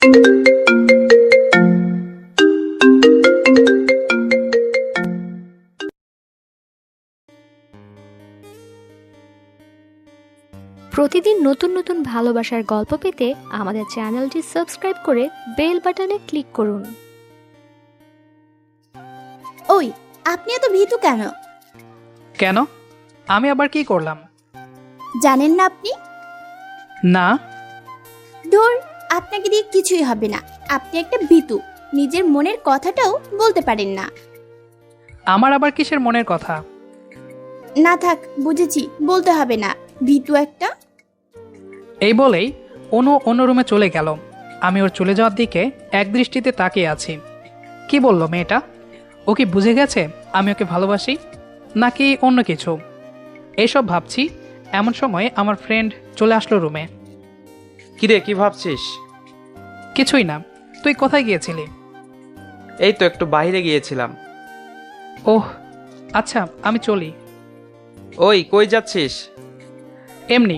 প্রতিদিন নতুন নতুন ভালোবাসার গল্প পেতে আমাদের চ্যানেলটি সাবস্ক্রাইব করে বেল বাটনে ক্লিক করুন। ওই, আপনি এত ভীতু কেন? কেন? আমি আবার কি করলাম? জানেন না আপনি? না। ধুর, আপনাকে দিয়ে কিছুই হবে না। আপনি একটা ভীতু, নিজের মনের কথাটাও বলতে পারেন না। আমার আবার কিসের মনের কথা? না থাক, বুঝেছি, বলতে হবে না, ভীতু একটা। এই বলেই অনু অন্য রুমে চলে গেল। আমি ওর চলে যাওয়ার দিকে একদৃষ্টিতে তাকিয়ে আছি। কি বলল মেয়েটা? ও কি বুঝে গেছে আমি ওকে ভালোবাসি, নাকি অন্য কিছু? এইসব ভাবছি, এমন সময় আমার ফ্রেন্ড চলে আসলো রুমে। কিরে, কি ভাবছিস? কিছুই না। তুই কোথায় গিয়েছিলি? এই তো একটু বাইরে গিয়েছিলাম। ওহ আচ্ছা, আমি চলি। ওই, কই যাচ্ছিস? এমনি,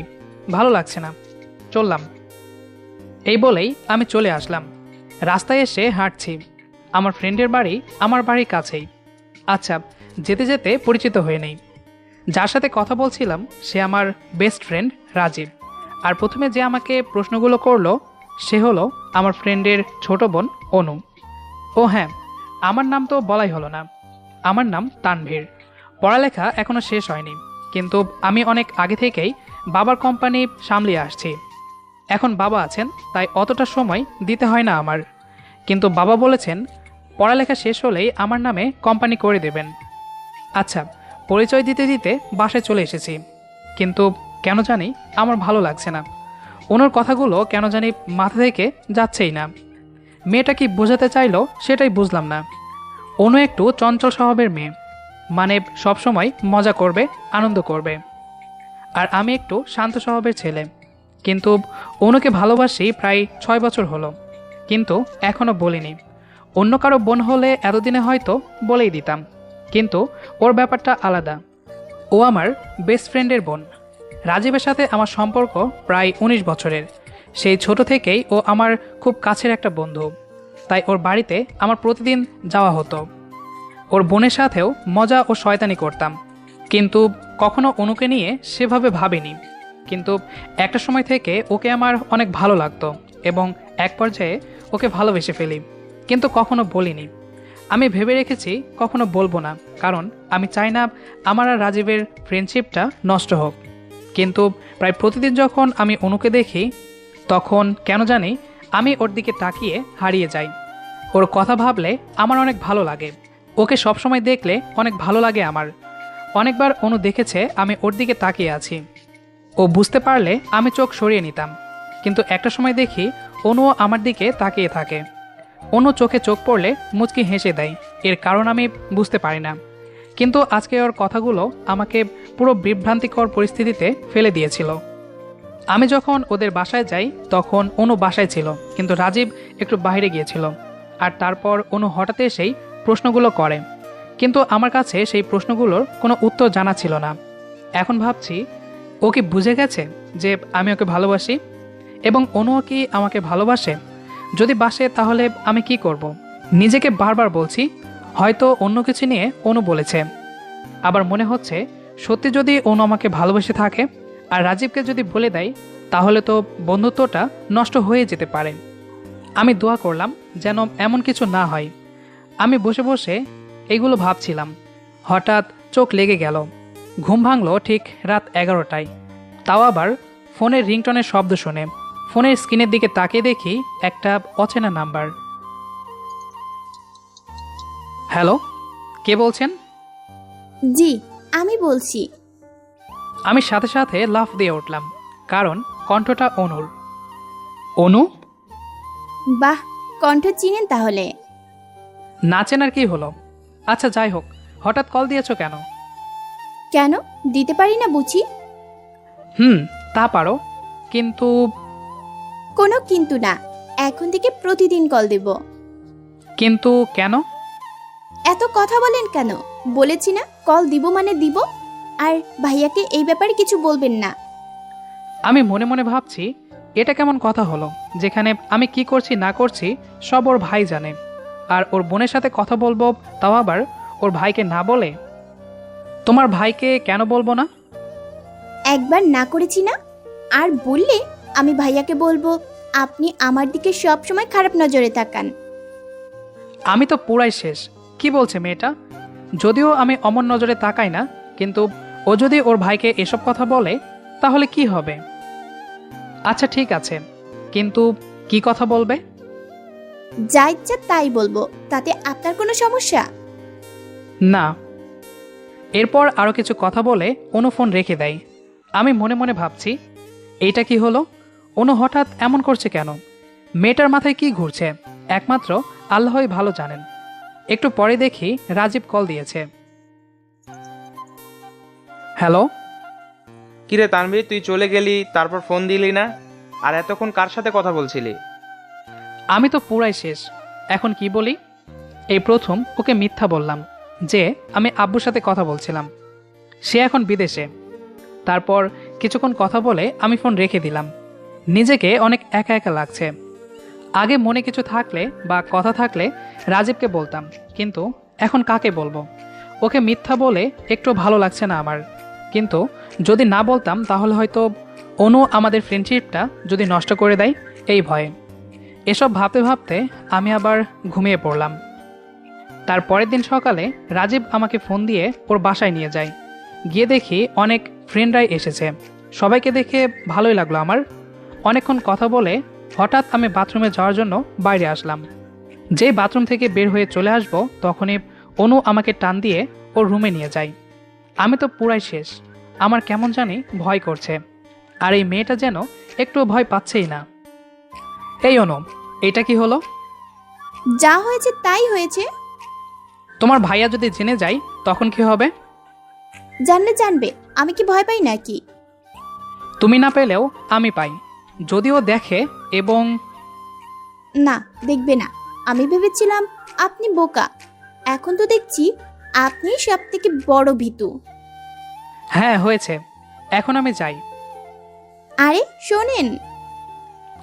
ভালো লাগছে না, চললাম। এই বলেই আমি চলে আসলাম। রাস্তায় এসে হাঁটছি। আমার ফ্রেন্ডের বাড়ি আমার বাড়ির কাছেই। আচ্ছা, যেতে যেতে পরিচিত হয়ে নেই। যার সাথে কথা বলছিলাম সে আমার বেস্ট ফ্রেন্ড রাজীব। আর প্রথমে যে আমাকে প্রশ্নগুলো করলো সে হলো আমার ফ্রেন্ডের ছোট বোন অনু। ও হ্যাঁ, আমার নাম তো বলাই হলো না। আমার নাম তানভীর। পড়ালেখা এখনো শেষ হয়নি, কিন্তু আমি অনেক আগে থেকেই বাবার কোম্পানি সামলিয়ে আসছি। এখন বাবা আছেন, তাই অতটা সময় দিতে হয় না আমার। কিন্তু বাবা বলেছেন পড়ালেখা শেষ হলেই আমার নামে কোম্পানি করে দেবেন। আচ্ছা, পরিচয় দিতে দিতে বাসায় চলে এসেছি, কিন্তু কেন জানি আমার ভালো লাগছে না। ওনার কথাগুলো কেন জানি মাথা থেকে যাচ্ছেই না। মেয়েটা কি বোঝাতে চাইলো সেটাই বুঝলাম না। অনু একটু চঞ্চল স্বভাবের মেয়ে, মানে সবসময় মজা করবে, আনন্দ করবে। আর আমি একটু শান্ত স্বভাবের ছেলে। কিন্তু অনুকে ভালোবাসি প্রায় 6 বছর হলো, কিন্তু এখনও বলিনি। অন্য কারো বোন হলে এতদিনে হয়তো বলেই দিতাম, কিন্তু ওর ব্যাপারটা আলাদা। ও আমার বেস্ট ফ্রেন্ডের বোন। রাজীবের সাথে আমার সম্পর্ক প্রায় 19 বছরের। সেই ছোট থেকেই ও আমার খুব কাছের একটা বন্ধু, তাই ওর বাড়িতে আমার প্রতিদিন যাওয়া হতো। ওর বোনের সাথেও মজা ও শয়তানি করতাম, কিন্তু কখনো অনুকে নিয়ে সেভাবে ভাবিনি। কিন্তু একটা সময় থেকে ওকে আমার অনেক ভালো লাগতো এবং এক পর্যায়ে ওকে ভালোবেসে ফেলি, কিন্তু কখনো বলিনি। আমি ভেবে রেখেছি কখনো বলবো না, কারণ আমি চাই না আমার আর রাজীবের ফ্রেন্ডশিপটা নষ্ট হোক। কিন্তু প্রায় প্রতিদিন যখন আমি অনুকে দেখি, তখন কেন জানি আমি ওর দিকে তাকিয়ে হারিয়ে যাই। ওর কথা ভাবলে আমার অনেক ভালো লাগে। ওকে সবসময় দেখলে অনেক ভালো লাগে আমার। অনেকবার অনু দেখেছে আমি ওর দিকে তাকিয়ে আছি। ও বুঝতে পারলে আমি চোখ সরিয়ে নিতাম, কিন্তু একটা সময় দেখি অনুও আমার দিকে তাকিয়ে থাকে। অনু চোখে চোখ পড়লে মুচকি হেসে দেয়। এর কারণ আমি বুঝতে পারি না, কিন্তু আজকে ওর কথাগুলো আমাকে পুরো বিভ্রান্তিকর পরিস্থিতিতে ফেলে দিয়েছিল। আমি যখন ওদের বাসায় যাই তখন অনু বাসায় ছিল, কিন্তু রাজীব একটু বাইরে গিয়েছিল। আর তারপর অনু হঠাৎ এসেই প্রশ্নগুলো করে, কিন্তু আমার কাছে সেই প্রশ্নগুলোর কোনো উত্তর জানা ছিল না। এখন ভাবছি ও কি বুঝে গেছে যে আমি ওকে ভালোবাসি, এবং অনুও কি আমাকে ভালোবাসে? যদি বাসে তাহলে আমি কি করব? নিজেকে বারবার বলছি হয়তো অন্য কিছু নিয়ে অনু বলেছে। আবার মনে হচ্ছে সত্যি যদি অনু আমাকে ভালোবেসে থাকে আর রাজীবকে যদি বলে দেয়, তাহলে তো বন্ধুত্বটা নষ্ট হয়ে যেতে পারে। আমি দোয়া করলাম যেন এমন কিছু না হয়। আমি বসে বসে এগুলো ভাবছিলাম, হঠাৎ চোখ লেগে গেল। ঘুম ভাঙলো ঠিক রাত 11টায়, তাও আবার ফোনের রিংটনের শব্দ শুনে। ফোনের স্ক্রিনের দিকে তাকিয়ে দেখি একটা অচেনা নাম্বার। হ্যালো, কে বলছেন? জি, আমি বলছি। আমি সাথে সাথে লাফ দিয়ে উঠলাম, কারণ কণ্ঠটা অনুর। অনু? বাহ, কণ্ঠ চিনেন তাহলে? না চেনার কি হলো? আচ্ছা যাই হোক, হঠাৎ কল দিয়েছো কেন? কেন দিতে পারি না বুঝি? তা পারো, কিন্তু কোনো কিন্তু না, এখন থেকে প্রতিদিন কল দেব। কিন্তু কেন? এত কথা বলেন কেন? বলেছি না কল দিব মানে দিব। আর ভাইয়াকে এই ব্যাপারে কিছু বলবেন না। আমি মনে মনে ভাবছি এটা কেমন কথা হলো যেখানে আমি কি করছি না করছি সব ওর ভাই জানে, আর ওর বোনের সাথে কথা বলবো তাও আবার ওর ভাইকে না বলে? তোমার ভাইকে কেন বলবো না? একবার না করেছি না, আর বললে আমি ভাইয়াকে বলবো আপনি আমার দিকে সব সময় খারাপ নজরে তাকান। আমি তো পুরাই শেষ। কি বলছে মেয়েটা? যদিও আমি অমন নজরে তাকাই না, কিন্তু ও যদি ওর ভাইকে এসব কথা বলে তাহলে কি হবে? আচ্ছা ঠিক আছে, কিন্তু কি কথা বলবে? যা ইচ্ছা তাই বলবো, তাতে আপনার কোনো সমস্যা? না। এরপর আরও কিছু কথা বলে অনু ফোন রেখে দেয়। আমি মনে মনে ভাবছি, এইটা কি হলো? অনু হঠাৎ এমন করছে কেন? মেয়েটার মাথায় কি ঘুরছে একমাত্র আল্লাহই ভালো জানেন। একটু পরে দেখি রাজীব কল দিয়েছে। হ্যালো। কিরে তানভীর, তুই চলে গেলি, তারপর ফোন দিলি না? আর এতক্ষণ কার সাথে কথা বলছিলি? আমি তো পুরাই শেষ। এখন কি বলি? এই প্রথম ওকে মিথ্যা বললাম যে আমি আব্বুর সাথে কথা বলছিলাম। সে এখন বিদেশে। তারপর কিছুক্ষণ কথা বলে আমি ফোন রেখে দিলাম। নিজেকে অনেক একা একা লাগছে। আগে মনে কিছু থাকলে বা কথা থাকলে রাজীবকে বলতাম, কিন্তু এখন কাকে বলবো? ওকে মিথ্যা বলে একটু ভালো লাগছে না আমার। কিন্তু যদি না বলতাম তাহলে হয়তো অনু আমাদের ফ্রেন্ডশিপটা যদি নষ্ট করে দেয়, এই ভয়ে। এসব ভাবতে ভাবতে আমি আবার ঘুমিয়ে পড়লাম। তার পরের দিন সকালে রাজীব আমাকে ফোন দিয়ে ওর বাসায় নিয়ে যায়। গিয়ে দেখি অনেক ফ্রেন্ডরাই এসেছে। সবাইকে দেখে ভালোই লাগলো আমার। অনেকক্ষণ কথা বলে হঠাৎ আমি বাথরুমে যাওয়ার জন্য বাইরে আসলাম। যেই বাথরুম থেকে বের হয়ে চলে আসবো তখনই অনু আমাকে টান দিয়ে ওর রুমে নিয়ে যায়। আমি তো পুরাই শেষ। আমার কেমন জানি ভয় করছে, আর এই মেয়েটা যেন একটু ভয় পাচ্ছেই না। এই অনু, এটা কি হলো? যা হয়েছে তাই হয়েছে। তোমার ভাইয়া যদি জেনে যায় তখন কি হবে? জানলে জানবে, আমি কি ভয় পাই নাকি? তুমি না পেলেও আমি পাই। যদিও দেখে এবং না, দেখবে না। আমি ভেবেছিলাম আপনি বোকা, এখন তো দেখছি আপনি সব থেকে বড় ভীতু। হ্যাঁ হয়েছে, এখন আমি যাই। আরে শোনেন,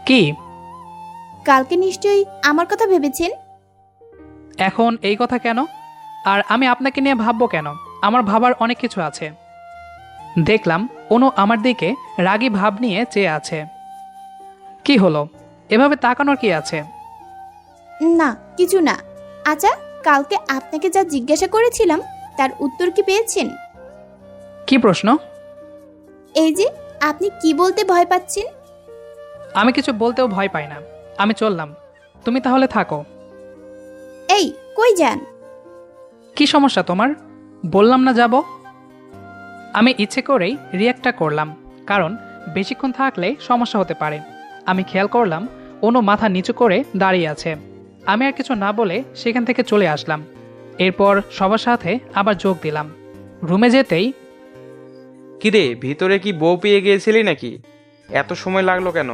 কি? কালকে নিশ্চয়ই আমার কথা ভেবেছেন। এখন এই কথা কেন? আর আমি আপনাকে নিয়ে ভাববো কেন? আমার ভাবার অনেক কিছু আছে। দেখলাম অনু আমার দিকে রাগী ভাব নিয়ে চেয়ে আছে। কি হলো? এভাবে তাকানোর কি আছে? না, কিছু না। আচ্ছা, কালকে আপনাকে যা জিজ্ঞাসা করেছিলাম তার উত্তর কি পেয়েছেন? কি প্রশ্ন? এই যে আপনি কি বলতে ভয় পাচ্ছেন। আমি কিছু বলতেও ভয় পাই না। আমি চললাম, তুমি তাহলে থাকো। এই, কই যান? কি সমস্যা তোমার? বললাম না যাব। আমি ইচ্ছে করেই রিয়াক্টটা করলাম, কারণ বেশিক্ষণ থাকলে সমস্যা হতে পারে। আমি খেয়াল করলাম অনু মাথা নিচু করে দাঁড়িয়ে আছে। আমি আর কিছু না বলে সেখান থেকে চলে আসলাম। এরপর সবার সাথে আবার যোগ দিলাম। রুমে যেতেই, কিরে, ভিতরে কি বউ পেয়ে গিয়েছিলি নাকি? এত সময় লাগলো কেন?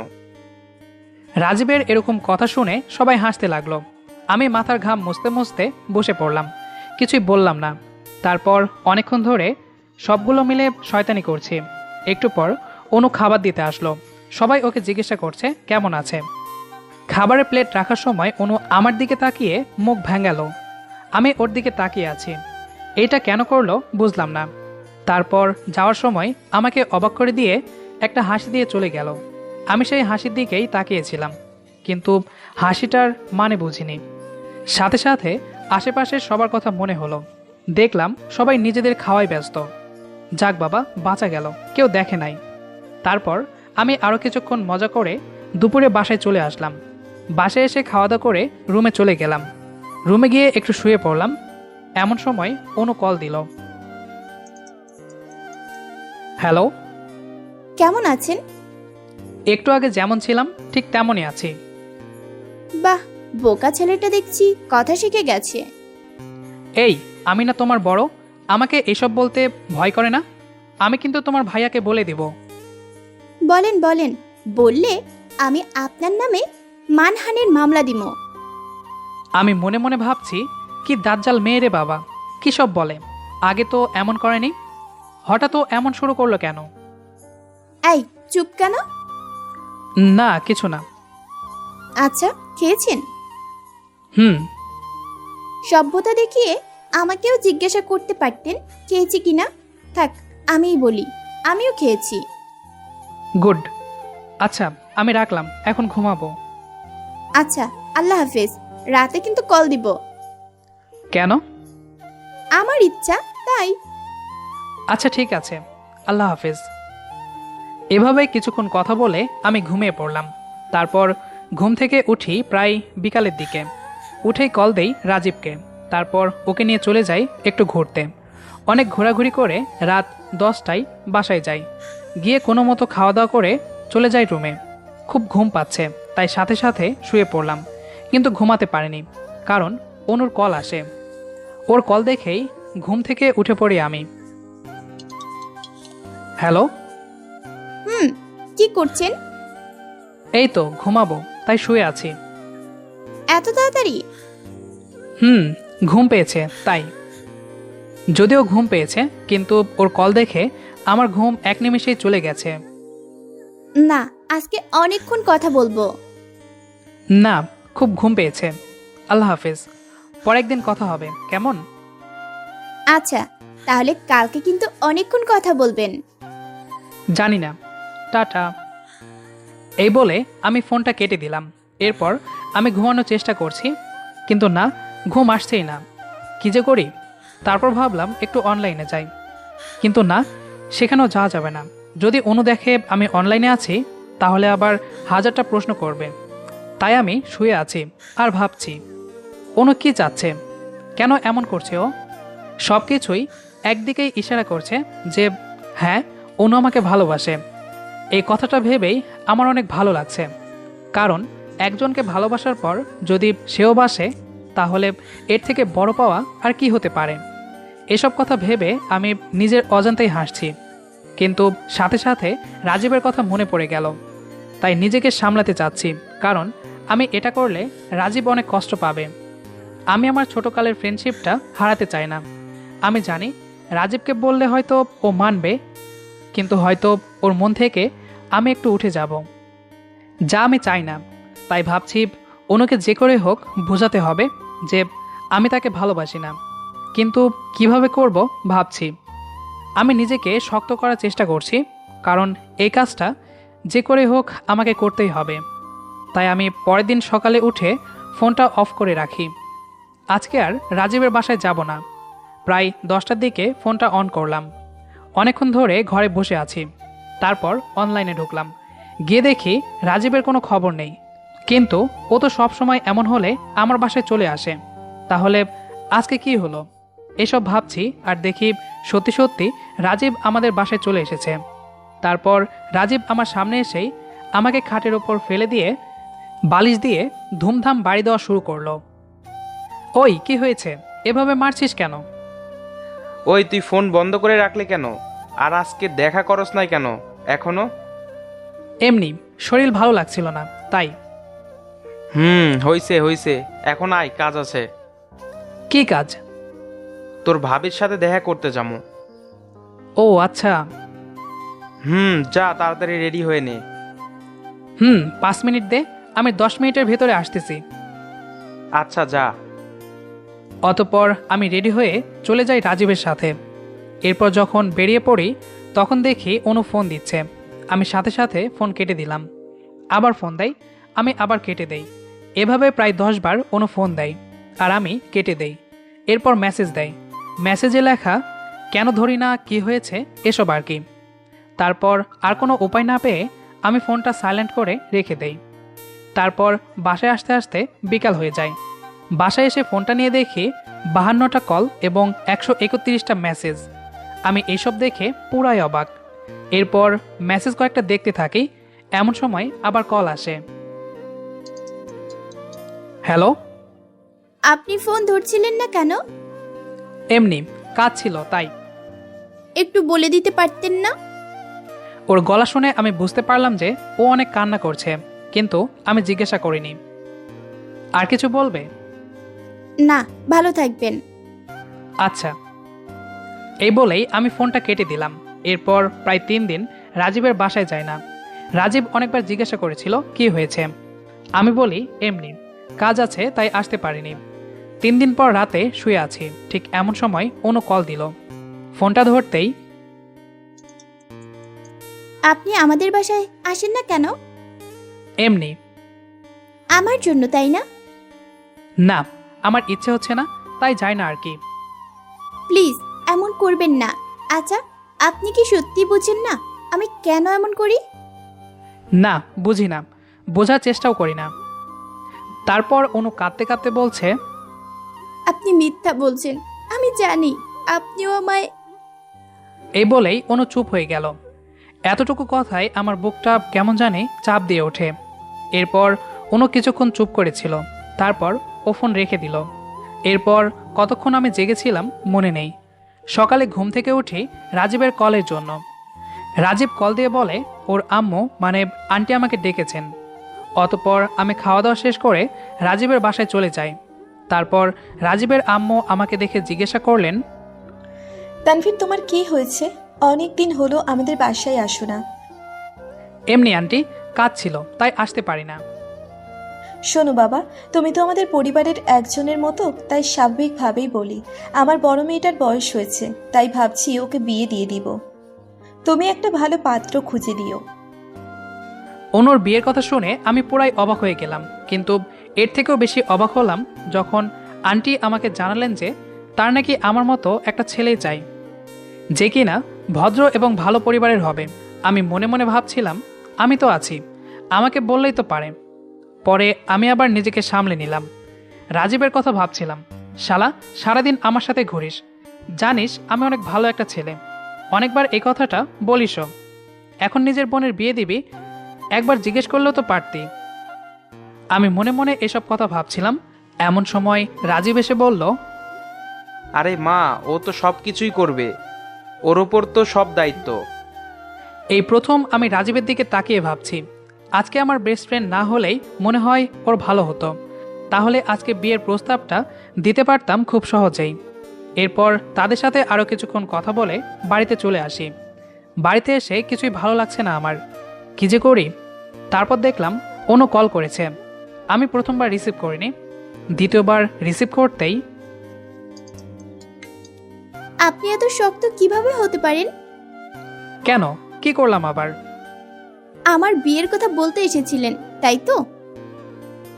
রাজীবের এরকম কথা শুনে সবাই হাসতে লাগলো। আমি মাথার ঘাম মুছতে মুছতে বসে পড়লাম, কিছুই বললাম না। তারপর অনেকক্ষণ ধরে সবগুলো মিলে শয়তানি করছি। একটু পর অনু খাবার দিতে আসলো। সবাই ওকে জিজ্ঞাসা করছে কেমন আছে। খাবারের প্লেট রাখার সময় অনু আমার দিকে তাকিয়ে মুখ ভেঙালো। আমি ওর দিকে তাকিয়ে আছি। এইটা কেন করলো বুঝলাম না। তারপর যাওয়ার সময় আমাকে অবাক করে দিয়ে একটা হাসি দিয়ে চলে গেল। আমি সেই হাসির দিকেই তাকিয়েছিলাম, কিন্তু হাসিটার মানে বুঝিনি। সাথে সাথে আশেপাশের সবার কথা মনে হলো। দেখলাম সবাই নিজেদের খাওয়ায় ব্যস্ত। যাক বাবা, বাঁচা গেল, কেউ দেখে নাই। তারপর আমি আরও কিছুক্ষণ মজা করে দুপুরে বাসায় চলে আসলাম। বাসায় এসে খাওয়া দাওয়া করে রুমে চলে গেলাম। রুমে গিয়ে একটু শুয়ে পড়লাম। এমন সময় অনু কল দিল। হ্যালো। কেমন আছেন? একটু আগে যেমন ছিলাম ঠিক তেমনই আছি। বাহ, বোকা ছেলেটা দেখছি কথা শিখে গেছে। এই, আমি না তোমার বড়? আমাকে এসব বলতে ভয় করে না? আমি কিন্তু তোমার ভাইয়াকে বলে দিব। বলেন বলেন, বললে আমি আপনার নামে মানহানির মামলা দিব। আমি মনে মনে ভাবছি, কি দাজ্জাল মেয়ে রে বাবা, কি সব বলে। আগে তো এমন করেনি, হঠাৎ ও এমন শুরু করলো কেন? এই চুপ কেন? না কিছু না। আচ্ছা, খেয়েছেন? হুম। সভ্যতা দেখিয়ে আমাকেও জিজ্ঞাসা করতে পারতেন খেয়েছি কিনা। থাক, আমিই বলি, আমিও খেয়েছি। গুড। আচ্ছা আমি রাখলাম, এখন ঘুমাবো। আচ্ছা, আল্লাহ হাফেজ। রাতে কিন্তু কল দিব। কেন? আমার ইচ্ছা তাই। আচ্ছা ঠিক আছে, আল্লাহ হাফেজ। এভাবে কিছুক্ষণ কথা বলে আমি ঘুমিয়ে পড়লাম। তারপর ঘুম থেকে উঠি প্রায় বিকালের দিকে। উঠেই কল দেই রাজীবকে। তারপর ওকে নিয়ে চলে যাই একটু ঘুরতে। অনেক ঘোরাঘুরি করে রাত 10টায় বাসায় যাই। গিয়ে কোনো মতো খাওয়া দাওয়া করে চলে যাই রুমে। খুব ঘুম পাচ্ছে, তাই সাথে সাথে শুয়ে পড়লাম। কিন্তু ঘুমাতে পারিনি, কারণ অনুর কল আসে। ওর কল দেখেই ঘুম থেকে উঠে পড়ি আমি। হ্যালো। হুম, কি করছেন? এই তো ঘুমাবো, তাই শুয়ে আছি। এত তাড়াতাড়ি? হুম, ঘুম পেয়েছে তাই। যদিও ঘুম পেয়েছে, কিন্তু ওর কল দেখে আমার ঘুম এক নিমেষেই চলে গেছে। না, আজকে অনেকক্ষণ কথা বলবো। না, খুব ঘুম পেয়েছে। আল্লাহ হাফেজ, পরে একদিন কথা হবে, কেমন? আচ্ছা, তাহলে কালকে কিন্তু অনেকক্ষণ কথা বলবেন। জানি না, টাটা। এই বলে আমি ফোনটা কেটে দিলাম। এরপর আমি ঘুমানোর চেষ্টা করছি, কিন্তু না, ঘুম আসছেই না। কী যে করি? তারপর ভাবলাম একটু অনলাইনে যাই, কিন্তু না, সেখানেও যাওয়া যাবে না। যদি অনু দেখে আমি অনলাইনে আছি, তাহলে আবার হাজারটা প্রশ্ন করবে। তাই আমি শুয়ে আছি আর ভাবছি অনু কী চাচ্ছে, কেন এমন করছে ও। সব কিছুই একদিকেই ইশারা করছে যে হ্যাঁ, অনু আমাকে ভালোবাসে। এই কথাটা ভেবেই আমার অনেক ভালো লাগছে, কারণ একজনকে ভালোবাসার পর যদি সেও বাসে, তাহলে এর থেকে বড় পাওয়া আর কি হতে পারে। এসব কথা ভেবে আমি নিজের অজান্তেই হাসছি, কিন্তু সাথে সাথে রাজীবের কথা মনে পড়ে গেল। তাই নিজেকে সামলাতে চাচ্ছি, কারণ আমি এটা করলে রাজীব অনেক কষ্ট পাবে। আমি আমার ছোটকালের ফ্রেন্ডশিপটা হারাতে চাই না। আমি জানি রাজীবকে বললে হয়তো ও মানবে, কিন্তু হয়তো ওর মন থেকে আমি একটু উঠে যাব, যা আমি চাই না। তাই ভাবছি অনুকে যে করে হোক বোঝাতে হবে যে আমি তাকে ভালোবাসি না। কিন্তু কিভাবে করব ভাবছি। আমি নিজেকে শক্ত করার চেষ্টা করছি, কারণ এই কাজটা যে করে হোক আমাকে করতেই হবে। তাই আমি পরের দিন সকালে উঠে ফোনটা অফ করে রাখি। আজকে আর রাজীবের বাসায় যাব না। প্রায় 10টার দিকে ফোনটা অন করলাম। অনেকক্ষণ ধরে ঘরে বসে আছি। তারপর অনলাইনে ঢুকলাম। গিয়ে দেখি রাজীবের কোনো খবর নেই। কিন্তু ও তো সবসময় এমন হলে আমার বাসায় চলে আসে। তাহলে আজকে কি হলো? এসব ভাবছি আর দেখি সত্যি সত্যি রাজীব আমাদের বাসায় চলে এসেছে। তারপর রাজীব আমার সামনে এসেই আমাকে খাটের ওপর ফেলে দিয়ে বালিশ দিয়ে ধুমধাম বাড়ি দেওয়া শুরু করলো। ওই কি হয়েছে? এভাবে মারছিস কেন? ওই তুই ফোন বন্ধ করে রাখলে কেন? আর আজকে দেখা করস নাই কেন এখনো? এমনি, শরীর ভালো লাগছিল না তাই। হইছে হইছে, এখন আয়, কাজ আছে। কি কাজ? তোর ভাবির সাথে দেখা করতে যাবো। ও আচ্ছা। যা তাড়াতাড়ি রেডি হয়ে নে। 5 মিনিট দে, আমি 10 মিনিটের ভেতরে আসতেছি। আচ্ছা যা। অতঃপর আমি রেডি হয়ে চলে যাই রাজীবের সাথে। এরপর যখন বেরিয়ে পড়ি, তখন দেখি অনু ফোন দিচ্ছে। আমি সাথে সাথে ফোন কেটে দিলাম। আবার ফোন দেয়, আমি আবার কেটে দেই। এভাবে প্রায় 10 বার অনু ফোন দেয়, আর আমি কেটে দেই। এরপর মেসেজ দেয়। মেসেজে লেখা কেন ধরি না, কি হয়েছে, এসব আর কি। তারপর আর কোনো উপায় না পেয়ে আমি ফোনটা সাইলেন্ট করে রেখে দেই। তারপর বাসায় আসতে আসতে বিকাল হয়ে যায়। বাসায় এসে ফোনটা নিয়ে দেখি 52টা কল এবং 131টা মেসেজ। আমি এইসব দেখে পুরাই অবাক। এরপর মেসেজ কয়েকটা দেখতে থাকি, এমন সময় আবার কল আসে। হ্যালো। আপনি ফোন ধরছিলেন না কেন? এমনি, কাজ ছিল তাই। একটু বলে দিতে পারতেন না? ওর গলা শুনে আমি বুঝতে পারলাম যে ও অনেক কান্না করছে, কিন্তু আমি জিজ্ঞাসা করিনি। আর কিছু বলবে? না, ভালো থাকবেন। আচ্ছা। এই বলেই আমি ফোনটা কেটে দিলাম। এরপর প্রায় 3 দিন রাজীবের বাসায় যাই না। রাজীব অনেকবার জিজ্ঞাসা করেছিল কি হয়েছে। আমি বলি এমনি, কাজ আছে তাই আসতে পারিনি। 3 দিন পর রাতে শুয়ে আছি, ঠিক এমন সময় অনু কল দিল। ফোনটা ধরতেই, আপনি আমাদের বাসায় আসেন না কেন? এমনি। আমার জন্য, তাই না? না, আমার ইচ্ছে হচ্ছে না, তাই যাই না আর কি। প্লিজ এমন করবেন না। আচ্ছা, আপনি কি সত্যি বুঝেন না আমি কেন এমন করি? না, বুঝি না, বোঝার চেষ্টাও করি না। তারপর অনু কাঁদতে কাঁদতে বলছে, আপনি মিথ্যা বলছেন, আমি জানি আপনিও আমায়। এই বলেই অনু চুপ হয়ে গেল। এতটুকু কথায় আমার বুকটা কেমন জানি চাপ দিয়ে ওঠে। এরপর অনু কিছুক্ষণ চুপ করেছিল, তারপর ও ফোন রেখে দিল। এরপর কতক্ষণ আমি জেগেছিলাম মনে নেই। সকালে ঘুম থেকে উঠি রাজীবের কলের জন্য। রাজীব কল দিয়ে বলে ওর আম্মু মানে আন্টি আমাকে ডেকেছেন। অতঃপর আমি খাওয়া দাওয়া শেষ করে রাজীবের বাসায় চলে যাই। তারপর রাজীবের আম্মু আমাকে দেখে জিজ্ঞাসা করলেন, তানভীর, তোমার কি হয়েছে? অনেক দিন হলো আমাদের বাসায় আসো না। এমনি আন্টি, কাজ ছিল তাই আসতে পারি না। শোনো বাবা, তুমি তো আমাদের পরিবারের একজনের মতো, তাই স্বাভাবিকভাবেই বলি। আমার বড় মেয়েটার বয়স হয়েছে, তাই ভাবছি ওকে বিয়ে দিয়ে দিব। তুমি একটা ভালো পাত্র খুঁজে দিও। অনুর বিয়ের কথা শুনে আমি পুরাই অবাক হয়ে গেলাম, কিন্তু এর থেকেও বেশি অবাক হলাম যখন আন্টি আমাকে জানালেন যে তার নাকি আমার মতো একটা ছেলেই চাই, যে কিনা ভদ্র এবং ভালো পরিবারের হবে। আমি মনে মনে ভাবছিলাম আমি তো আছি, আমাকে বললেই তো পারে। পরে আমি আবার নিজেকে সামলে নিলাম। রাজীবের কথা ভাবছিলাম, শালা সারাদিন আমার সাথে ঘুরিস, জানিস আমি অনেক ভালো একটা ছেলে, অনেকবার এই কথাটা বলিসও। এখন নিজের বোনের বিয়ে দিবি, একবার জিজ্ঞেস করলেও তো পারতি। আমি মনে মনে এসব কথা ভাবছিলাম, এমন সময় রাজীব এসে বলল, আরে মা, ও তো সব কিছুই করবে, ওর ওপর তো সব দায়িত্ব। এই প্রথম আমি রাজীবের দিকে তাকিয়ে ভাবছি, আজকে আমার বেস্ট ফ্রেন্ড না হলেই মনে হয় ওর ভালো হতো, তাহলে আজকে বিয়ের প্রস্তাবটা দিতে পারতাম খুব সহজেই। এরপর তাদের সাথে আরও কিছুক্ষণ কথা বলে বাড়িতে চলে আসি। বাড়িতে এসে কিছুই ভালো লাগছে না আমার, কী যে করি। তারপর দেখলাম অনু কল করেছে। আমি প্রথমবার রিসিভ করিনি, দ্বিতীয়বার রিসিভ করতেই, আপনি এত শক্ত কিভাবে হতে পারেন? কেন, কি করলাম আবার? আমার বিয়ের কথা বলতে এসেছিলেন, তাই তো?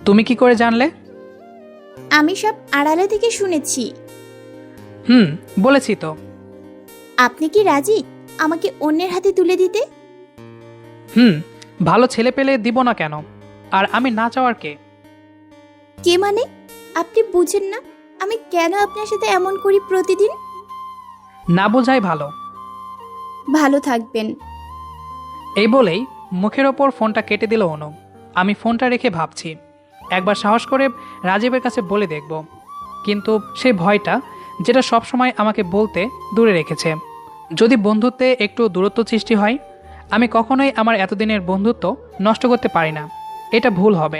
তুমি কি করে জানলে? আমি সব আড়ালে থেকে শুনেছি। বলেছি তো। আপনি কি রাজি আমাকে অন্যের হাতে তুলে দিতে? ভালো ছেলে পেলে দিব না কেন? আর আমি না চাওয়ার কে? কে মানে? আপনি বুঝেন না আমি কেন আপনার সাথে এমন করি প্রতিদিন? না বোঝাই ভালো। ভালো থাকবেন। এই বলেই মুখের ওপর ফোনটা কেটে দিল অনু। আমি ফোনটা রেখে ভাবছি, একবার সাহস করে রাজীবের কাছে বলে দেখব, কিন্তু সেই ভয়টা যেটা সবসময় আমাকে বলতে দূরে রেখেছে। যদি বন্ধুত্বে একটু দূরত্ব সৃষ্টি হয়, আমি কখনোই আমার এতদিনের বন্ধুত্ব নষ্ট করতে পারি না, এটা ভুল হবে।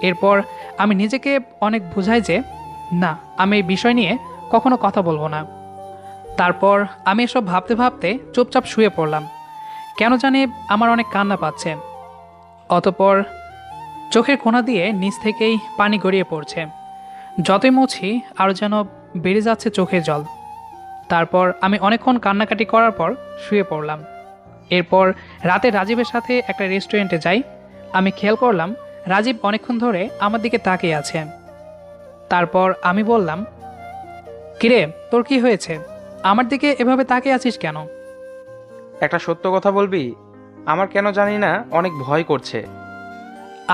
এরপর আমি নিজেকে অনেক বুঝাই যে না, আমি এই বিষয় নিয়ে কখনো কথা বলবো না। তারপর আমি এসব ভাবতে ভাবতে চুপচাপ শুয়ে পড়লাম। কেন জানি আমার অনেক কান্না পাচ্ছে। অতঃপর চোখের কোণা দিয়ে নিচ থেকেই পানি গড়িয়ে পড়ছে। যতই মুছি আরও যেন বেড়ে যাচ্ছে চোখের জল। তারপর আমি অনেকক্ষণ কান্নাকাটি করার পর শুয়ে পড়লাম। এরপর রাতে রাজীবের সাথে একটা রেস্টুরেন্টে যাই। আমি খেয়াল করলাম রাজীব অনেকক্ষণ ধরে আমার দিকে তাকিয়ে আছে। তারপর আমি বললাম, কিরে, তোর কি হয়েছে? আমার দিকে এভাবে তাকিয়ে আছিস কেন? একটা সত্য কথা বলবি? আমার কেন জানি না অনেক ভয় করছে।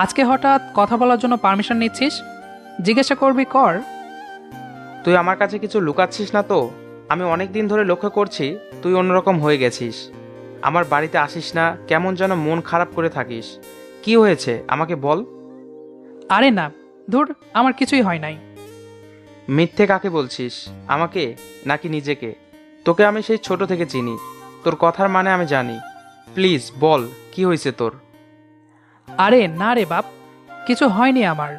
আজকে হঠাৎ কথা বলার জন্য পারমিশন নিচ্ছিস? জিজ্ঞাসা করবি কর। তুই আমার কাছে কিছু লুকাচ্ছিস না তো? আমি অনেক দিন ধরে লক্ষ্য করছি তুই অন্যরকম হয়ে গেছিস। আমার বাড়িতে আসিস না, কেমন যেন মন খারাপ করে থাকিস। কি হয়েছে আমাকে বল। আরে না, ধুর, আমার কিছুই হয় নাই। মিথ্যে কাকে বলছিস, আমাকে নাকি নিজেকে? তোকে আমি সেই ছোট থেকে চিনি, তোর কথার মানে আমি জানি। প্লিজ বল, কি হয়েছে তোর? আরে না রে বাপ, কিছু হয়নি আমার।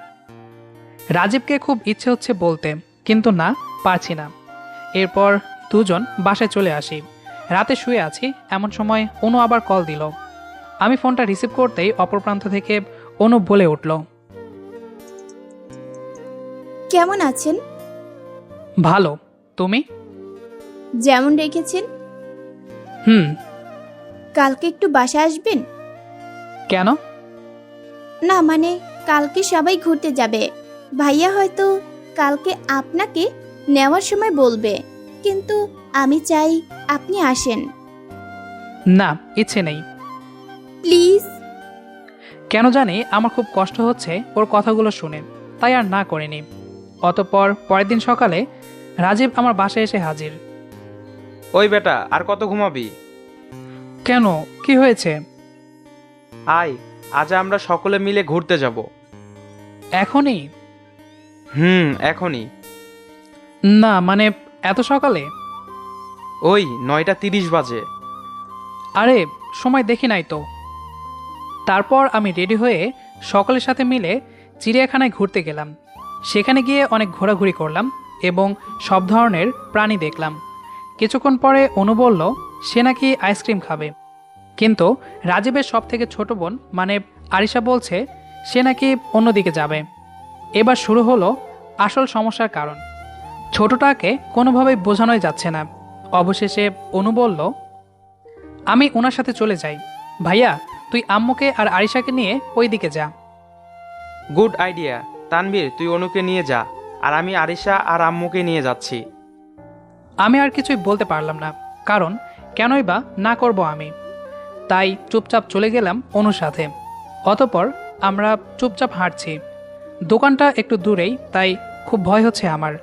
রাজীবকে খুব ইচ্ছে হচ্ছে বলতে, কিন্তু না, পারছি না। এরপর দুজন বাসায় চলে আসি। রাতে শুয়ে আছি, এমন সময় অনু আবার কল দিল। আমি ফোনটা রিসিভ করতেই অপর প্রান্ত থেকে অনুপ বলে উঠল, কেমন আছেন? ভালো। তুমি? যেমন রেখেছেন। হুম। কালকে একটু বাসায় আসবেন? কেন? না মানে কালকে সবাই ঘুরতে যাবে। ভাইয়া হয়তো কালকে আপনাকে নেওয়ার সময় বলবে, কিন্তু আমি চাই আপনি আসেন। না, ইচ্ছে নেই। প্লিজ। কেন জানি আমার খুব কষ্ট হচ্ছে ওর কথাগুলো শুনে, তাই আর না করিনি। অতঃপর পরের দিন সকালে রাজীব আমার বাসায় এসে হাজির। ওই বেটা, আর কত ঘুমাবি? কেন, কি হয়েছে? আয়, আজ আমরা সকলে মিলে ঘুরতে যাব। এখনই? এখনই। না মানে এত সকালে? ওই 9:30 বাজে। আরে সময় দেখি নাই তো। তারপর আমি রেডি হয়ে সকলের সাথে মিলে চিড়িয়াখানায় ঘুরতে গেলাম। সেখানে গিয়ে অনেক ঘোরাঘুরি করলাম এবং সব ধরনের প্রাণী দেখলাম। কিছুক্ষণ পরে অনু বলল সে নাকি আইসক্রিম খাবে, কিন্তু রাজীবের সব থেকে ছোট বোন মানে আরিশা বলছে সে নাকি অন্যদিকে যাবে। এবার শুরু হলো আসল সমস্যার কারণ। ছোটটাকে কোনোভাবেই বোঝানোই যাচ্ছে না। অবশেষে অনু বলল, আমি ওনার সাথে চলে যাই। ভাইয়া, তুই আম্মুকে আর আরিশাকে নিয়ে ওই দিকে যা। Good idea. তানভীর, তুই অনুকে নিয়ে যা, আর আমি আরিশা আর আম্মুকে নিয়ে যাচ্ছি। আমি আর কিছুই বলতে পারলাম না, কারণ কেনই বা না করব আমি। তাই চুপচাপ চলে গেলাম অনুর সাথে। অতঃপর আমরা চুপচাপ হাঁটছি। দোকানটা একটু দূরেই, তাই খুব ভয় হচ্ছে আমার।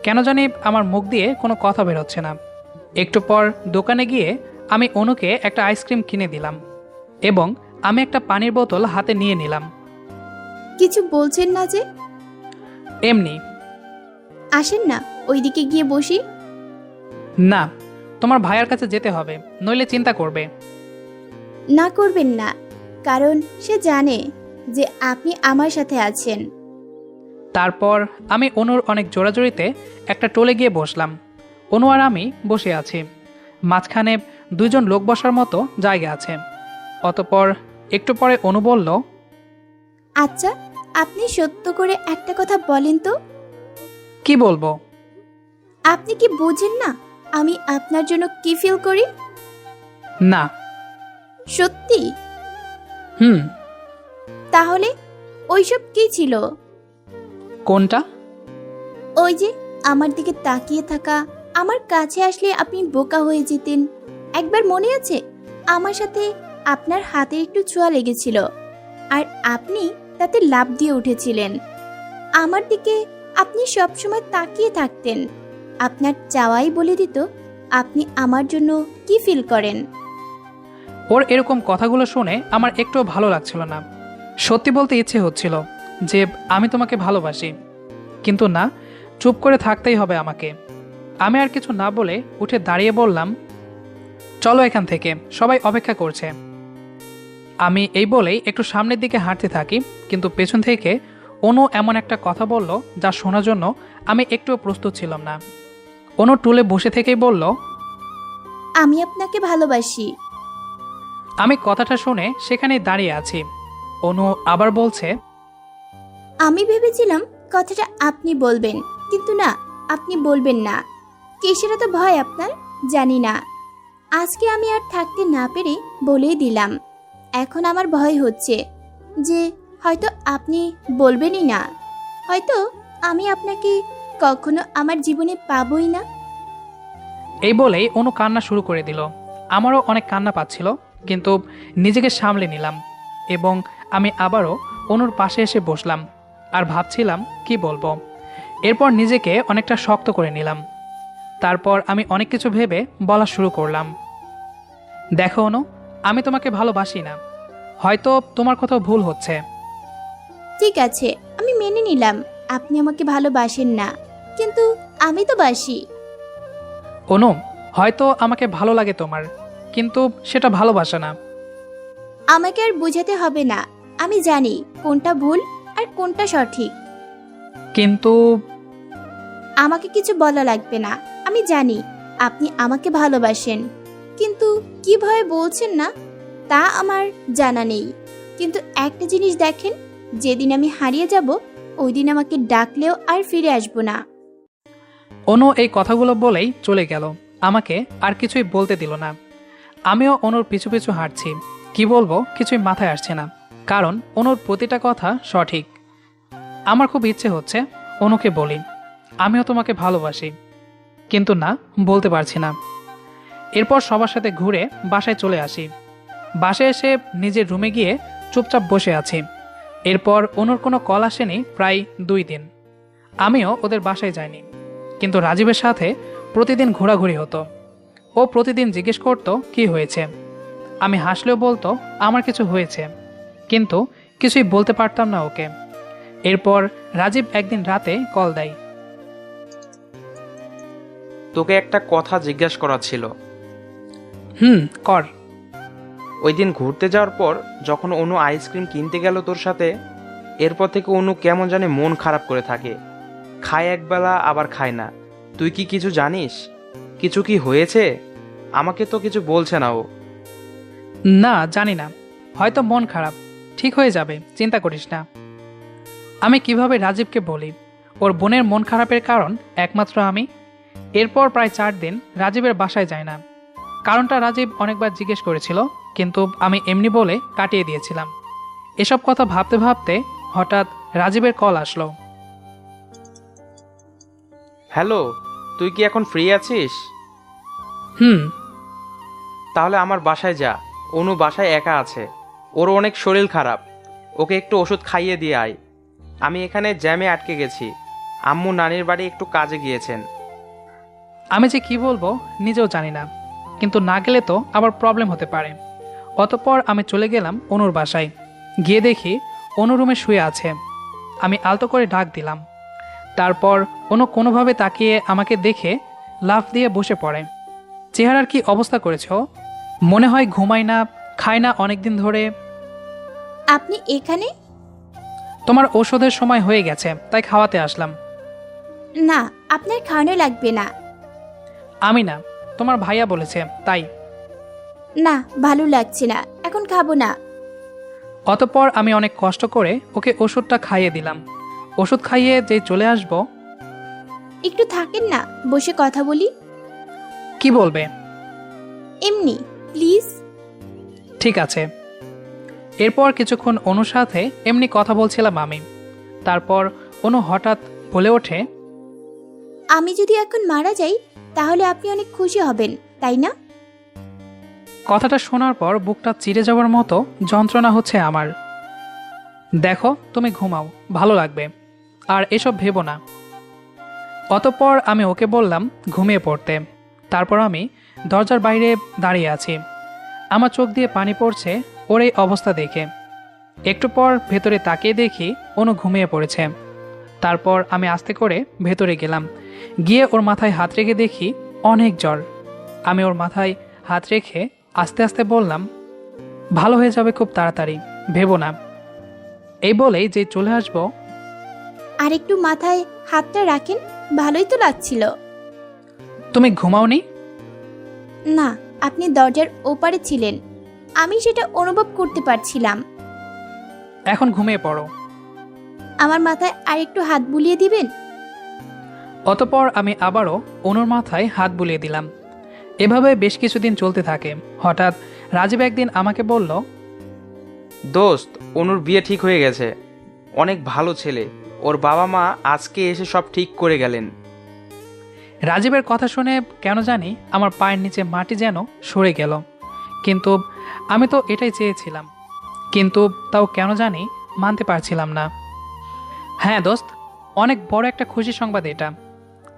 কেন জানি আমার মুখ দিয়ে কোনো কথা বের হচ্ছে না। একটু পর দোকানে গিয়ে আমি অনুকে একটা আইসক্রিম কিনে দিলাম এবং আমি একটা পানির বোতল হাতে নিয়ে নিলাম। কিছু বলছেন না যে? এমনি। আসেন না, ওইদিকে গিয়ে বসি। না, তোমার ভাইয়ার কাছে যেতে হবে, নইলে চিন্তা করবে। না করবেন না, কারণ সে জানে যে আপনি আমার সাথে আছেন। তারপর আমি অনুর অনেক জোরাজোরিতে একটা টোলে গিয়ে বসলাম। অনু আর আমি বসে আছি, মাঝখানে দুইজন লোক বসার মতো জায়গা আছে। অতঃপর একটু পরে অনু বলল, আচ্ছা, আপনি সত্য করে একটা কথা বলেন তো। কি বলবো? আপনি কি বুঝেন না আমি আপনার জন্য কি ফিল করি? না। সত্যি? হুম। তাহলে ওইসব কি ছিল? কোনটা? ওই যে আমার দিকে তাকিয়ে থাকা, আমার কাছে আসলে আপনি বোকা হয়ে যেতেন। একবার মনে আছে আমার সাথে আপনার হাতে একটু ছোঁয়া লেগেছিল, আর আপনি তাতে লাফ দিয়ে উঠেছিলেন। আমার দিকে আপনি সবসময় তাকিয়ে থাকতেন। আপনার চাওয়াই বলে দিত আপনি আমার জন্য কি ফিল করেন। ওর এরকম কথাগুলো শুনে আমার একটুও ভালো লাগছিল না। সত্যি বলতে ইচ্ছে হচ্ছিল যে আমি তোমাকে ভালোবাসি, কিন্তু না, চুপ করে থাকতেই হবে আমাকে। আমি আর কিছু না বলে উঠে দাঁড়িয়ে বললাম, চলো এখান থেকে, সবাই অপেক্ষা করছে। আমি এই বলেই একটু সামনের দিকে হাঁটতে থাকি, কিন্তু পেছন থেকে অনু এমন একটা কথা বলল যা শোনার জন্য আমি একটুও প্রস্তুত ছিলাম না। অনু টুলে বসে থেকেই বলল, আমি আপনাকে ভালোবাসি। আমি কথাটা শুনে সেখানেই দাঁড়িয়ে আছি। অনু আবার বলছে, আমি ভেবেছিলাম কথাটা আপনি বলবেন, কিন্তু না, আপনি বলবেন না। কিসের এত ভয় আপনার জানি না। আজকে আমি আর থাকতে না পেরে বলেই দিলাম। এখন আমার ভয় হচ্ছে যে হয়তো আপনি বলবেনই না, হয়তো আমি আপনাকে কখনো আমার জীবনে পাবই না। এই বলেই অনু কান্না শুরু করে দিল। আমারও অনেক কান্না পাচ্ছিল, কিন্তু নিজেকে সামলে নিলাম এবং আমি আবারও অনুর পাশে এসে বসলাম আর ভাবছিলাম কি বলবো। এরপর নিজেকে অনেকটা শক্ত করে নিলাম। তারপর আমি অনেক কিছু ভেবে বলা শুরু করলাম, দেখো অনু, আমি তোমাকে ভালোবাসি না, হয়তো তোমার কোথাও ভুল হচ্ছে। ঠিক আছে, আমি মেনে নিলাম আপনি আমাকে ভালোবাসেন না, কিন্তু আমি তো বাসি। অনু, হয়তো আমাকে ভালো লাগে তোমার, কিন্তু সেটা ভালোবাসা না। আমাকে আর বোঝাতে হবে না, আমি জানি কোনটা ভুল আর কোনটা সঠিক। কিন্তু আমাকে কিছু বলা লাগবে না, আমি জানি আপনি আমাকে ভালোবাসেন, কিন্তু কিভাবে বলছেন না। তা আমার জানা নেই, কিন্তু একটা জিনিস দেখেন, যেদিন আমি হারিয়ে যাব ওই দিন আমাকে ডাকলেও আর ফিরে আসবো না। অনু এই কথাগুলো বলেই চলে গেল, আমাকে আর কিছুই বলতে দিল না। আমিও অনুর পিছু পিছু হাঁটছি, কি বলবো কিছুই মাথায় আসছে না, কারণ অনুর প্রতিটা কথা সঠিক। আমার খুব ইচ্ছে হচ্ছে অনুকে বলি আমিও তোমাকে ভালোবাসি, কিন্তু না, বলতে পারছি না। এরপর সবার সাথে ঘুরে বাসায় চলে আসি। বাসায় এসে নিজের রুমে গিয়ে চুপচাপ বসে আছি। এরপর অনুর কোনো কল আসেনি প্রায় 2 দিন। আমিও ওদের বাসায় যাইনি, কিন্তু রাজীবের সাথে প্রতিদিন ঘোরাঘুরি হতো। ও প্রতিদিন জিজ্ঞেস করতো কি হয়েছে। আমি হাসলেও বলতো আমার কিছু হয়েছে, কিন্তু কিছুই বলতে পারতাম না ওকে। এরপর রাজীব একদিন রাতে কল দেয়। তোকে একটা কথা জিজ্ঞেস করার ছিল। কর। ওই দিন ঘুরতে যাওয়ার পর যখন অনু আইসক্রিম কিনতে গেল তোর সাথে, এরপর থেকে অনু কেমন জানি মন খারাপ করে থাকে। খায় একবেলা আবার খায় না। তুই কি কিছু জানিস? কিছু কি হয়েছে? আমাকে তো কিছু বলছে না ও। না, জানি না, হয়তো মন খারাপ, ঠিক হয়ে যাবে, চিন্তা করিস না। আমি কিভাবে রাজীবকে বলি ওর বোনের মন খারাপের কারণ একমাত্র আমি? এরপর প্রায় 4 দিন রাজীবের বাসায় যায় না। কারণটা রাজীব অনেকবার জিজ্ঞেস করেছিল, কিন্তু আমি এমনি বলে কাটিয়ে দিয়েছিলাম। এসব কথা ভাবতে ভাবতে হঠাৎ রাজীবের কল আসলো। হ্যালো, তুই কি এখন ফ্রি আছিস? হুম। তাহলে আমার বাসায় যা। অনু বাসায় একা আছে, ওর অনেক শরীর খারাপ, ওকে একটু ওষুধ খাইয়ে দিয়ে আয়। আমি এখানে জ্যামে আটকে গেছি। আম্মু নানির বাড়ি একটু কাজে গিয়েছেন। আমি যে কি বলবো নিজেও জানি না, কিন্তু না গেলে তো আবার প্রবলেম হতে পারে। অতঃপর আমি চলে গেলাম অনুর বাসায়। গিয়ে দেখি অনু রুমে শুয়ে আছে। আমি আলতো করে ডাক দিলাম। তারপর অনু কোনোভাবে তাকিয়ে আমাকে দেখে লাফ দিয়ে বসে পড়ে। চেহারার কি অবস্থা করেছ? মনে হয় ঘুমায় না, খায় না অনেকদিন ধরে। আপনি এখানে? তোমার ঔষধের সময় হয়ে গেছে, তাই খাওয়াতে আসলাম। না, আপনার খাওয়ানো লাগবে না। আমি না, তোমার ভাইয়া বলেছে তাই। না, ভালো লাগছে না, এখন খাবো না। অতঃপর আমি অনেক কষ্ট করে ওকে ওষুধটা খাইয়ে দিলাম। ওষুধ খাইয়ে যেই চলে আসব। একটু থাকেন না, বসে কথা বলি। কি বলবে? এমনি, প্লিজ। ঠিক আছে। এরপর কিছুক্ষণ অনুর সাথে এমনি কথা বলছিলাম আমি। তারপর অনু হঠাৎ বলে ওঠে, আমি যদি এখন মারা যাই তাহলে আপনি অনেক খুশি হবেন, তাই না? কথাটা শোনার পর বুকটা চিরে যাওয়ার মতো যন্ত্রণা হচ্ছে আমার। দেখো, তুমি ঘুমাও, ভালো লাগবে, আর এসব ভেবো না। অতঃপর আমি ওকে বললাম ঘুমিয়ে পড়তে। তারপর আমি দরজার বাইরে দাঁড়িয়ে আছি। আমার চোখ দিয়ে পানি পড়ছে ওর এই অবস্থা দেখে। একটু পর ভেতরে তাকিয়ে দেখি অনু ঘুমিয়ে পড়েছে। তারপর আমি আস্তে করে ভেতরে গেলাম। গিয়ে ওর মাথায় হাত রেখে দেখি অনেক জ্বর। আমি ওর মাথায় হাত রেখে আস্তে আস্তে বললাম, ভালো হয়ে যাবে খুব তাড়াতাড়ি, ভেবো না। এই বলেই যে চলে আসবো। আর একটু মাথায় হাতটা রাখেন, ভালোই তো লাগছিল। তুমি ঘুমাওনি? না, আপনি দরজার ওপারে ছিলেন, আমি সেটা অনুভব করতে পারছিলাম। এখন ঘুমিয়ে পড়ো। আমার মাথায় আর একটু হাত বুলিয়ে দিবেন? অতঃপর আমি আবারও অনুর মাথায় হাত বুলিয়ে দিলাম। এভাবে বেশ কিছুদিন চলতে থাকে। হঠাৎ রাজীব একদিন আমাকে বলল, দোস্ত, অনুর বিয়ে ঠিক হয়ে গেছে। অনেক ভালো ছেলে। ওর বাবা মা আজকে এসে সব ঠিক করে গেলেন। রাজীবের কথা শুনে কেন জানি আমার পায়ের নিচে মাটি যেন সরে গেল। কিন্তু আমি তো এটাই চেয়েছিলাম, কিন্তু তাও কেন জানি মানতে পারছিলাম না। হ্যাঁ দোস্ত, অনেক বড় একটা খুশি সংবাদ এটা।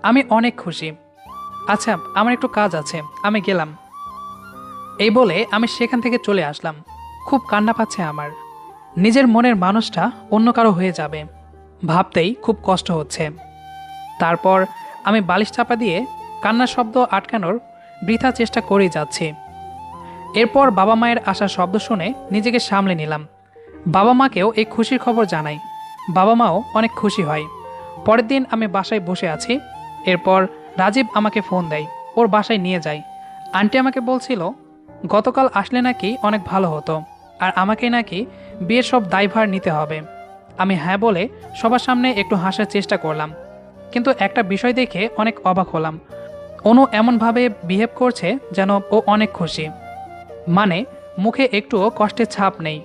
আমি অনেক খুশি। আচ্ছা, আমার একটু কাজ আছে, আমি গেলাম। এই বলে আমি সেখান থেকে চলে আসলাম। খুব কান্না পাচ্ছে আমার। নিজের মনের মানুষটা অন্য কারো হয়ে যাবে ভাবতেই খুব কষ্ট হচ্ছে। তারপর আমি বালিশ চাপা দিয়ে কান্নার শব্দ আটকানোর বৃথা চেষ্টা করেই যাচ্ছি। এরপর বাবা মায়ের আসার শব্দ শুনে নিজেকে সামলে নিলাম। বাবা মাকেও এই খুশির খবর জানাই। বাবা মাও অনেক খুশি হয়। পরের দিন আমি বাসায় বসে আছি। এরপর রাজীব আমাকে ফোন দেয়, ওর বাসায় নিয়ে যায়। আন্টি আমাকে বলছিল গতকাল আসলে নাকি অনেক ভালো হতো, আর আমাকে নাকি বিয়ের সব দায়ভার নিতে হবে। আমি হ্যাঁ বলে সবার সামনে একটু হাসার চেষ্টা করলাম, কিন্তু একটা বিষয় দেখে অনেক অবাক হলাম। অনু এমনভাবে বিহেভ করছে যেন ও অনেক খুশি, মানে মুখে একটুও কষ্টের ছাপ নেই।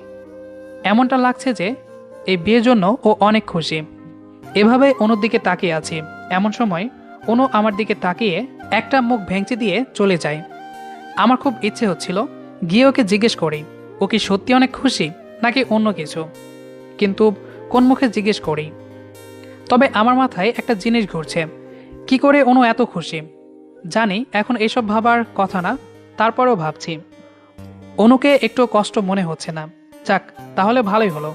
এমনটা লাগছে যে এই বিয়ের জন্য ও অনেক খুশি। এভাবে অনুর দিকে তাকিয়ে আছি, এমন সময় অনু আমার দিকে তাকিয়ে একটা মুখ ভেঙচি দিয়ে চলে যায়। আমার খুব ইচ্ছে হচ্ছিল গিয়ে ওকে জিজ্ঞেস করি ও কি সত্যি অনেক খুশি নাকি অন্য কিছু, কিন্তু কোন মুখে জিজ্ঞেস করি। তবে আমার মাথায় একটা জিনিস ঘুরছে, কি করে অনু এত খুশি। জানি এখন এসব ভাবার কথা না, তারপরেও ভাবছি। অনুকে একটু কষ্ট মনে হচ্ছে না। যাক, তাহলে ভালোই হলো,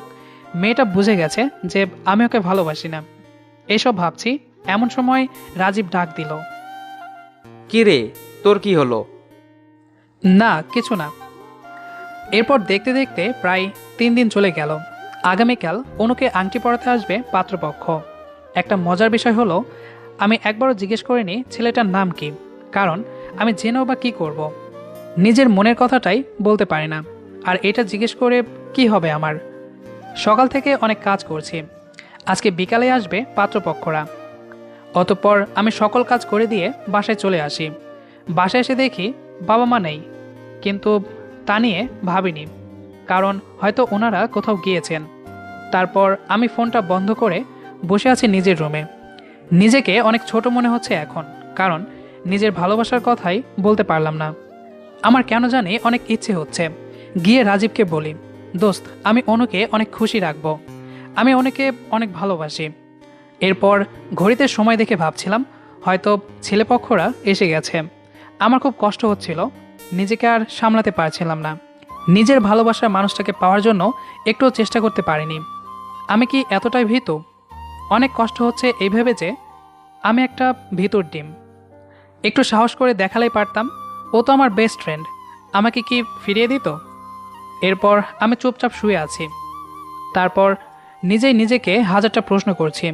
মেয়েটা বুঝে গেছে যে আমি ওকে ভালোবাসি না। এসব ভাবছি, এমন সময় রাজীব ডাক দিল। কি রে, তোর কি হলো? না, কিছু না। এরপর দেখতে দেখতে প্রায় 3 দিন চলে গেল। আগামীকাল অনুকে আংটি পরাতে আসবে পাত্রপক্ষ। একটা মজার বিষয় হলো, আমি একবারও জিজ্ঞেস করিনি ছেলেটার নাম কি, কারণ আমি জেনেও বা কী করব। নিজের মনের কথাটাই বলতে পারি না, আর এটা জিজ্ঞেস করে কি হবে আমার। সকাল থেকে অনেক কাজ করছি, আজকে বিকালে আসবে পাত্রপক্ষরা। অতঃপর আমি সকল কাজ করে দিয়ে বাসায় চলে আসি। বাসায় এসে দেখি বাবা মা নেই, কিন্তু তা নিয়ে ভাবিনি, কারণ হয়তো ওনারা কোথাও গিয়েছেন। তারপর আমি ফোনটা বন্ধ করে বসে আছি নিজের রুমে। নিজেকে অনেক ছোট মনে হচ্ছে এখন, কারণ নিজের ভালোবাসার কথাই বলতে পারলাম না। আমার কেন জানি অনেক ইচ্ছে হচ্ছে গিয়ে রাজীবকে বলি, দোস্ত, আমি অনুকে অনেক খুশি রাখবো, আমি অনুকে অনেক ভালোবাসি। এরপর ঘড়িতে সময় দেখে ভাবছিলাম হয়তো ছেলেপক্ষরা এসে গেছে। আমার খুব কষ্ট হচ্ছিল, নিজেকে আর সামলাতে পারছিলাম না। নিজের ভালোবাসার মানুষটাকে পাওয়ার জন্য একটুও চেষ্টা করতে পারিনি। আমি কি এতটাই ভীতু? অনেক কষ্ট হচ্ছে এই ভেবে যে আমি একটা ভীতুর ডিম। একটু সাহস করে দেখালেই পারতাম, ও তো আমার বেস্ট ফ্রেন্ড, আমাকে কি ফিরিয়ে দিত? এরপর আমি চুপচাপ শুয়ে আছি। তারপর নিজেই নিজেকে হাজারটা প্রশ্ন করছি।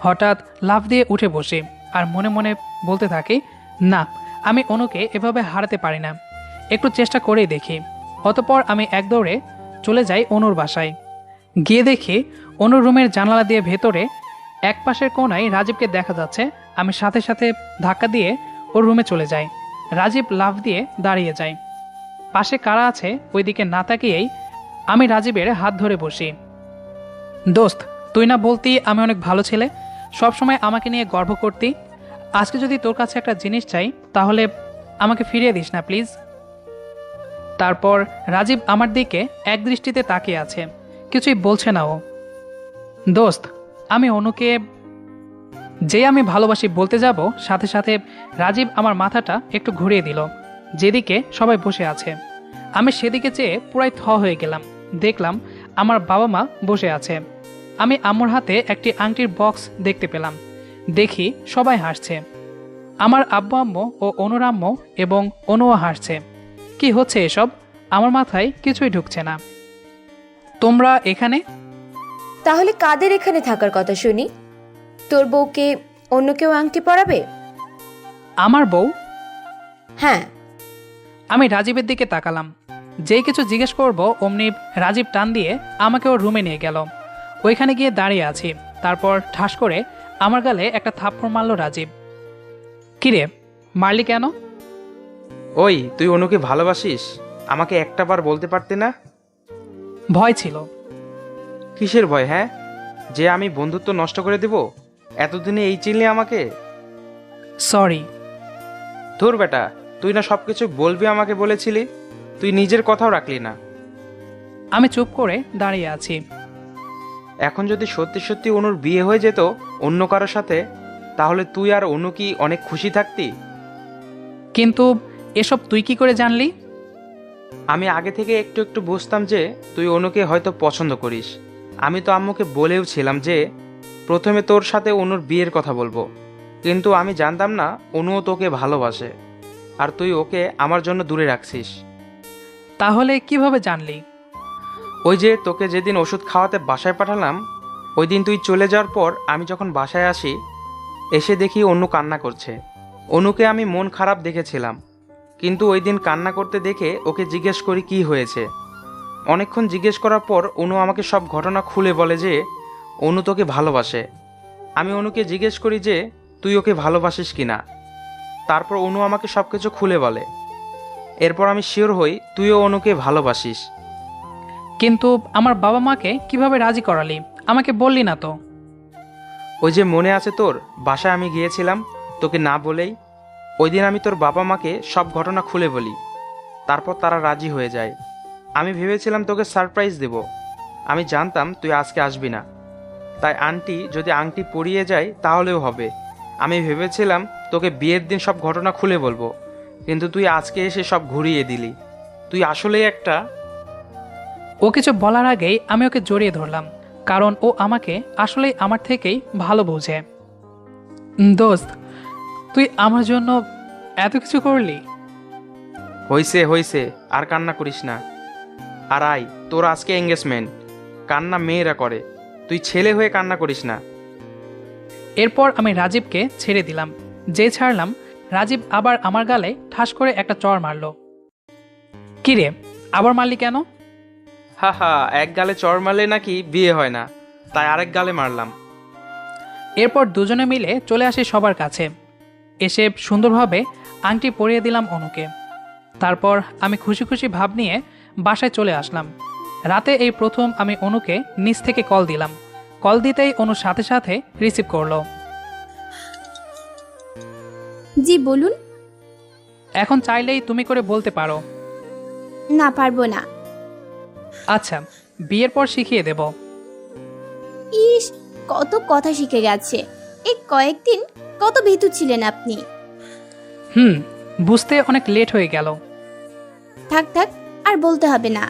হঠাৎ লাফ দিয়ে উঠে বসি আর মনে মনে বলতে থাকি, না, আমি অনুকে এভাবে হারাতে পারি না, একটু চেষ্টা করেই দেখি। অতঃপর আমি এক দৌড়ে চলে যাই অনুর বাসায়। গিয়ে দেখি অনুর রুমের জানালা দিয়ে ভেতরে এক পাশের কোণায় রাজীবকে দেখা যাচ্ছে। আমি সাথে সাথে ধাক্কা দিয়ে ওর রুমে চলে যাই। রাজীব লাফ দিয়ে দাঁড়িয়ে যায়। পাশে কারা আছে ওই দিকে না তাকিয়েই আমি রাজীবের হাত ধরে বসি। দোস্ত, তুই না বলতি আমি অনেক ভালো ছেলে, সবসময় আমাকে নিয়ে গর্ব করতি। আজকে যদি তোর কাছে একটা জিনিস চাই তাহলে আমাকে ফিরিয়ে দিস না প্লিজ। তারপর রাজীব আমার দিকে এক দৃষ্টিতে তাকিয়ে আছে, কিছুই বলছে না ও। দোস্ত, আমি অনুকে যে আমি ভালোবাসি বলতে যাব, সাথে সাথে রাজীব আমার মাথাটা একটু ঘুরিয়ে দিল যেদিকে সবাই বসে আছে। আমি সেদিকে চেয়ে পুরাই থ হয়ে গেলাম। দেখলাম আমার বাবা মা বসে আছে। আমি আম্মুর হাতে একটি আংটির বক্স দেখতে পেলাম। দেখি সবাই হাসছে, আমার আব্বু আম্মু ও অনুর আম্মু এবং অনুও হাসছে। কি হচ্ছে এসব? আমার মাথায় কিছুই ঢুকছে না। তোমরা এখানে? তাহলে কাদের এখানে থাকার কথা শুনি? তোর বউকে অন্য কেউ আংটি পরাবে? আমার বউ? হ্যাঁ। আমি রাজীবের দিকে তাকালাম। যেই কিছু জিজ্ঞেস করব অমনি রাজীব টান দিয়ে আমাকে ওর রুমে নিয়ে গেল। ওইখানে গিয়ে দাঁড়িয়ে আছি। তারপর ঠাস করে আমার গালে একটা থাপ্পড় মারল রাজীব। কিরে, মারলি কেন? ওই, তুই অনুকে ভালোবাসিস? আমাকে একটা বার বলতে পারতি না? ভয় ছিল। কিসের ভয়? হ্যাঁ, যে আমি বন্ধুত্ব নষ্ট করে দেব? এতদিনে এই চিনলি আমাকে? সরি। ধুর বেটা, তুই না সব কিছু বলবি আমাকে বলেছিলি, তুই নিজের কথাও রাখলি না। আমি চুপ করে দাঁড়িয়ে আছি। এখন যদি সত্যি সত্যি অনুর বিয়ে হয়ে যেত অন্য কারোর সাথে, তাহলে তুই আর অনু কি অনেক খুশি থাকতি? কিন্তু এসব তুই কি করে জানলি? আমি আগে থেকে একটু একটু বুঝতাম যে তুই অনুকে হয়তো পছন্দ করিস। আমি তো আম্মুকে বলেও ছিলাম যে প্রথমে তোর সাথে অনুর বিয়ের কথা বলবো, কিন্তু আমি জানতাম না অনুও তোকে ভালোবাসে, আর তুই ওকে আমার জন্য দূরে রাখছিস। তাহলে কিভাবে জানলি? ওই যে তোকে যেদিন ওষুধ খাওয়াতে বাসায় পাঠালাম, ওই দিন তুই চলে যাওয়ার পর আমি যখন বাসায় আসি, এসে দেখি অনু কান্না করছে। অনুকে আমি মন খারাপ দেখেছিলাম, কিন্তু ওই দিন কান্না করতে দেখে ওকে জিজ্ঞেস করি কি হয়েছে। অনেকক্ষণ জিজ্ঞেস করার পর অনু আমাকে সব ঘটনা খুলে বলে যে অনু তোকে ভালোবাসে। আমি অনুকে জিজ্ঞেস করি যে তুই ওকে ভালোবাসিস কি না। তারপর অনু আমাকে সব কিছু খুলে বলে। এরপর আমি শিওর হই তুইও অনুকে ভালোবাসিস। কিন্তু আমার বাবা মাকে কিভাবে রাজি করালি, আমাকে বললি না তো? ওই যে মনে আছে তোর, বাসায় আমি গিয়েছিলাম তোকে না বলেই। ওই দিন আমি তোর বাবা মাকে সব ঘটনা খুলে বলি, তারপর তারা রাজি হয়ে যায়। আমি ভেবেছিলাম তোকে সারপ্রাইজ দেব। আমি জানতাম তুই আজকে আসবি না, তাই আন্টি যদি আংটি পরিয়ে যায় তাহলেও হবে। আমি ভেবেছিলাম তোকে বিয়ের দিন সব ঘটনা খুলে বলবো, কিন্তু তুই আজকে এসে সব ঘুরিয়ে দিলি। তুই আসলেই একটা। ও কিছু বলার আগেই আমি ওকে জড়িয়ে ধরলাম, কারণ ও আমাকে আসলেই আমার থেকেই ভালো বোঝে। দোস্ত, তুই আমার জন্য এত কিছু করলি। হইছে হইছে, আর কান্না করিস না। আর আয়, তোর আজকে এঙ্গেজমেন্ট। কান্না মেয়েরা করে, তুই ছেলে হয়ে কান্না করিস না। এরপর আমি রাজীবকে ছেড়ে দিলাম। যে ছাড়লাম, রাজীব আবার আমার গালে ঠাস করে একটা চড় মারল। কিরে, আবার মারলি কেন? হা হা, এক গালে চড় মারলে নাকি বিয়ে হয় না, তাই আরেক গালে মারলাম। এরপর দুজনে মিলে চলে আসি সবার কাছে। এসে সুন্দরভাবে আংটি পরিয়ে দিলাম অনুকে। তারপর আমি খুশি খুশি ভাব নিয়ে বাসায় চলে আসলাম। রাতে এই প্রথম আমি অনুকে নিচ থেকে কল দিলাম। কল দিতেই অনু সাথে সাথে রিসিভ করলো। জি বলুন। এখন চাইলেই তুমি করে বলতে পারো। না, পারবো না। আচ্ছা, বিয়ের পর শিখিয়ে দেব। ইস, কত কথা শিখে গেছে। এই কয়েকদিন কত ভীতু ছিলেন আপনি। বুঝতে অনেক লেট হয়ে গেল। থাক থাক, আর বলতে হবে না।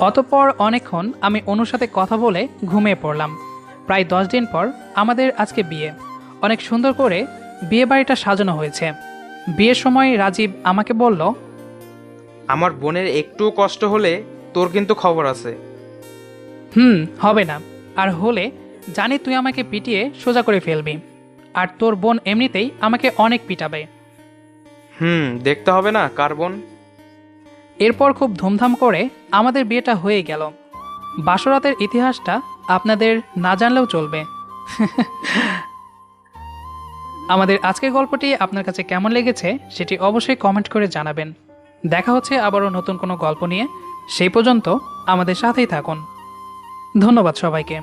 অতঃপর অনেকক্ষণ আমি অনুর সাথে কথা বলে ঘুমিয়ে পড়লাম। প্রায় 10 দিন পর আমাদের আজকে বিয়ে। অনেক সুন্দর করে বিয়ে বাড়িটা সাজানো হয়েছে। বিয়ের সময় রাজীব আমাকে বলল, আমার বোনের একটু কষ্ট হলে তোর কিন্তু খবর আছে। হবে না, আর হলে জানি তুই আমাকে পিটিয়ে সোজা করে ফেলবি। আর তোর বোন এমনিতেই আমাকে অনেক পিটাবে। দেখতে হবে না কার বোন। এরপর খুব ধুমধাম করে আমাদের বিয়েটা হয়ে গেল। বাসরাতের ইতিহাসটা আপনাদের না জানলেও চলবে। আমাদের আজকের গল্পটি আপনার কাছে কেমন লেগেছে সেটি অবশ্যই কমেন্ট করে জানাবেন। দেখা হচ্ছে আবারও নতুন কোনো গল্প নিয়ে। সেই পর্যন্ত আমাদের সাথেই থাকুন। ধন্যবাদ সবাইকে।